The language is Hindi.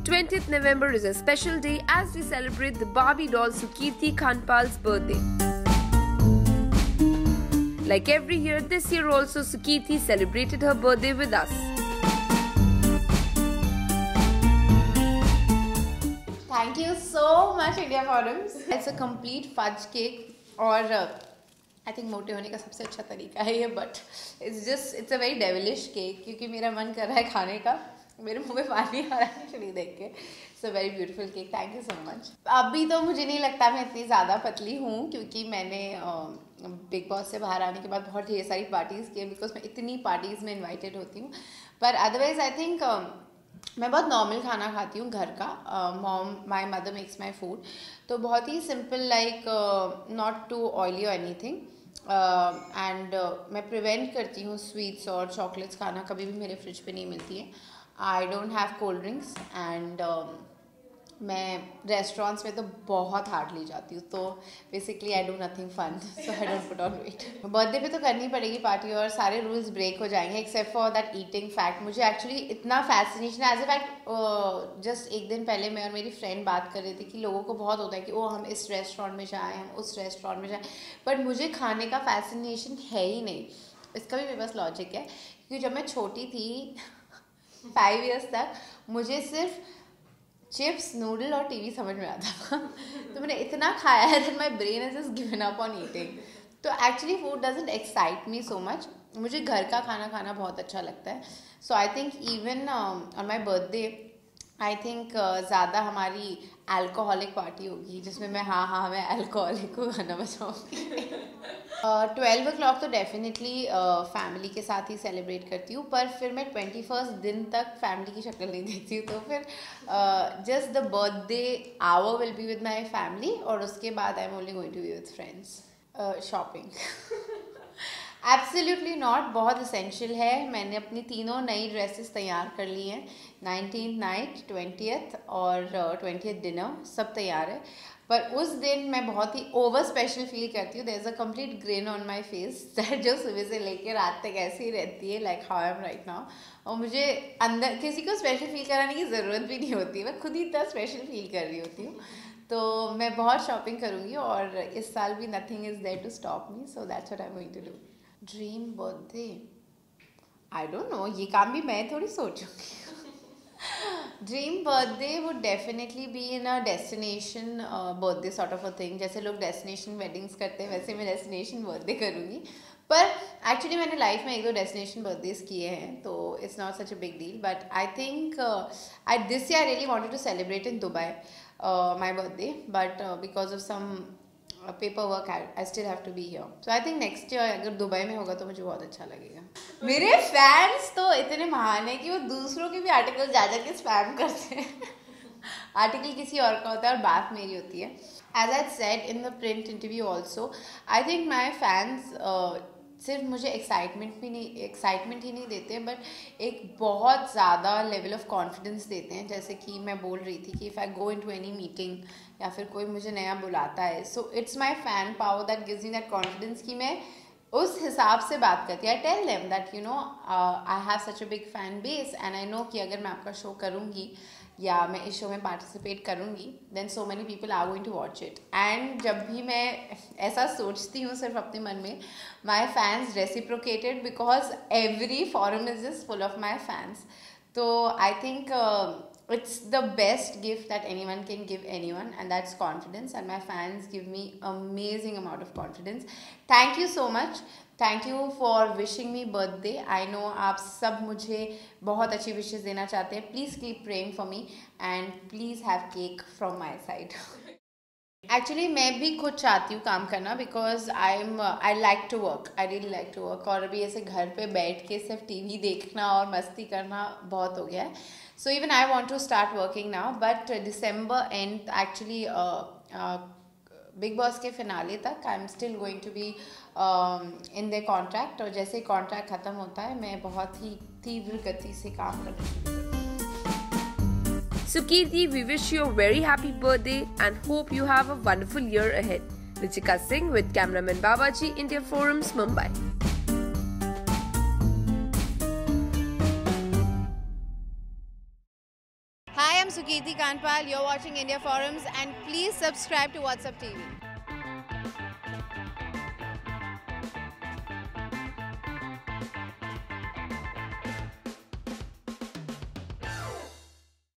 20th November is a special day as we celebrate the Barbie doll Sukirti Khanpal's birthday. Like every year, this year also Sukirti celebrated her birthday with us. Thank you so much India Forums. It's a complete fudge cake और I think मोटे होने का सबसे अच्छा तरीका है ये, but it's a very devilish cake क्योंकि मेरा मन कर रहा है खाने का, मेरे मुंह में पानी आ रहा है एक्चुअली देख के. It's a very beautiful cake. Thank you so much. अभी तो मुझे नहीं लगता मैं इतनी ज़्यादा पतली हूँ क्योंकि मैंने बिग बॉस से बाहर आने के बाद बहुत ढेर सारी पार्टीज़ की, बिकॉज मैं इतनी पार्टीज़ में इन्वाइटेड होती हूँ. पर अदरवाइज आई थिंक मैं बहुत नॉर्मल खाना खाती हूँ घर का. My mother makes my food, तो बहुत ही simple, like not too oily और एनीथिंग. एंड मैं प्रिवेंट करती हूँ स्वीट्स और चॉकलेट्स खाना, कभी भी मेरे फ्रिज पे नहीं मिलती है. I don't have cold drinks and मैं रेस्टोरेंट्स में तो बहुत हार्डली जाती हूँ, तो basically I do nothing fun, so I don't put on weight. Birthday पे तो करनी पड़ेगी पार्टी और सारे रूल्स ब्रेक हो जाएंगे except for that eating fact. मुझे एक्चुअली इतना फैसिनेशन है. एज ए फैक्ट जस्ट एक दिन पहले मैं और मेरी फ्रेंड बात कर रही थी कि लोगों को बहुत होता है कि ओ हम इस रेस्टोरेंट में जाएँ, हम उस रेस्टोरेंट में जाएँ, बट मुझे खाने का फैसिनेशन है ही नहीं. इसका भी मेरे पास लॉजिक है क्योंकि जब मैं छोटी थी 5 years तक मुझे सिर्फ चिप्स, नूडल और टीवी समझ में आता था. तो मैंने इतना खाया है that my brain has just given up on eating. तो actually food doesn't excite me so much. मुझे घर का खाना खाना बहुत अच्छा लगता है. So I think even on my birthday I think ज़्यादा हमारी अल्कोहलिक पार्टी होगी जिसमें मैं मैं अल्कोहलिक को गाना बजाऊँगी. 12 o'clock तो डेफिनेटली फैमिली के साथ ही सेलिब्रेट करती हूँ, पर फिर मैं 21st दिन तक फैमिली की शक्ल नहीं देखती हूँ. तो फिर just the birthday hour will be with my family और उसके बाद I am only going to be with friends. Shopping absolutely not. बहुत इसेंशियल है. मैंने अपनी तीनों नई ड्रेसेस तैयार कर ली हैं. 19th नाइट, 20th और 20th डिनर सब तैयार है. पर उस दिन मैं बहुत ही ओवर स्पेशल फील करती हूँ. There is a complete grin on my face that जो सुबह से लेकर रात तक ऐसे ही रहती है, like how I am right now. और मुझे अंदर किसी को स्पेशल फील कराने की ज़रूरत भी नहीं होती, मैं खुद ही इतना स्पेशल फील कर रही होती हूँ. तो मैं बहुत शॉपिंग करूँगी और इस साल भी nothing is there to stop me, so that's what I am going to do. Dream birthday, I don't know, ये काम भी मैं थोड़ी सोचूंगी. Dream birthday would definitely be in a destination birthday sort of a thing. जैसे लोग डेस्टिनेशन वेडिंग्स करते हैं वैसे मैं डेस्टिनेशन बर्थडे करूँगी. पर एक्चुअली मैंने लाइफ में 1-2 डेस्टिनेशन बर्थडेज किए हैं, तो it's not such a big deal. But I think I this year really wanted to celebrate in Dubai my birthday, but because of some paper work I still have to be here. So I think next year अगर दुबई में होगा तो मुझे बहुत अच्छा लगेगा. मेरे फैंस तो इतने महान है कि वो दूसरों के भी आर्टिकल जा के स्पैम करते हैं. आर्टिकल किसी और का होता है और बात मेरी होती है. As I said in the print interview also, I think my fans सिर्फ मुझे एक्साइटमेंट ही नहीं देते, बट एक बहुत ज़्यादा लेवल ऑफ कॉन्फिडेंस देते हैं. जैसे कि मैं बोल रही थी कि if I go in to any meeting या फिर कोई मुझे नया बुलाता है, so it's my fan power that gives me that confidence कि मैं उस हिसाब से बात करती है. I tell them that you know I have such a big fan base and I know कि अगर मैं आपका शो करूँगी या मैं इस शो में पार्टिसिपेट करूँगी then so many people are going to watch it. And जब भी मैं ऐसा सोचती हूँ सिर्फ अपने मन में, my fans reciprocated because every forum is just full of my fans. तो I think it's the best gift that anyone can give anyone, and that's confidence, and my fans give me amazing amount of confidence. Thank you so much. Thank you for wishing me birthday. I know आप सब मुझे बहुत अच्छी wishes देना चाहते हैं. Please keep praying for me and please have cake from my side. Actually मैं भी खुद चाहती हूँ काम करना because I like to work, I really like to work. और अभी ऐसे घर पे बैठ के सिर्फ टीवी देखना और मस्ती करना बहुत हो गया है. So even I want to start working now, but December end actually big boss के फिनाले तक I am still going to be in the contract. और जैसे कॉन्ट्रैक्ट ख़त्म होता है मैं बहुत ही तीव्र गति से काम करूँगी. Sukirti, we wish you a very happy birthday and hope you have a wonderful year ahead. Ruchika Singh with cameraman Babaji, India Forums, Mumbai. Hi, am Sukirti Kanpal. You're watching India Forums and please subscribe to WhatsApp TV.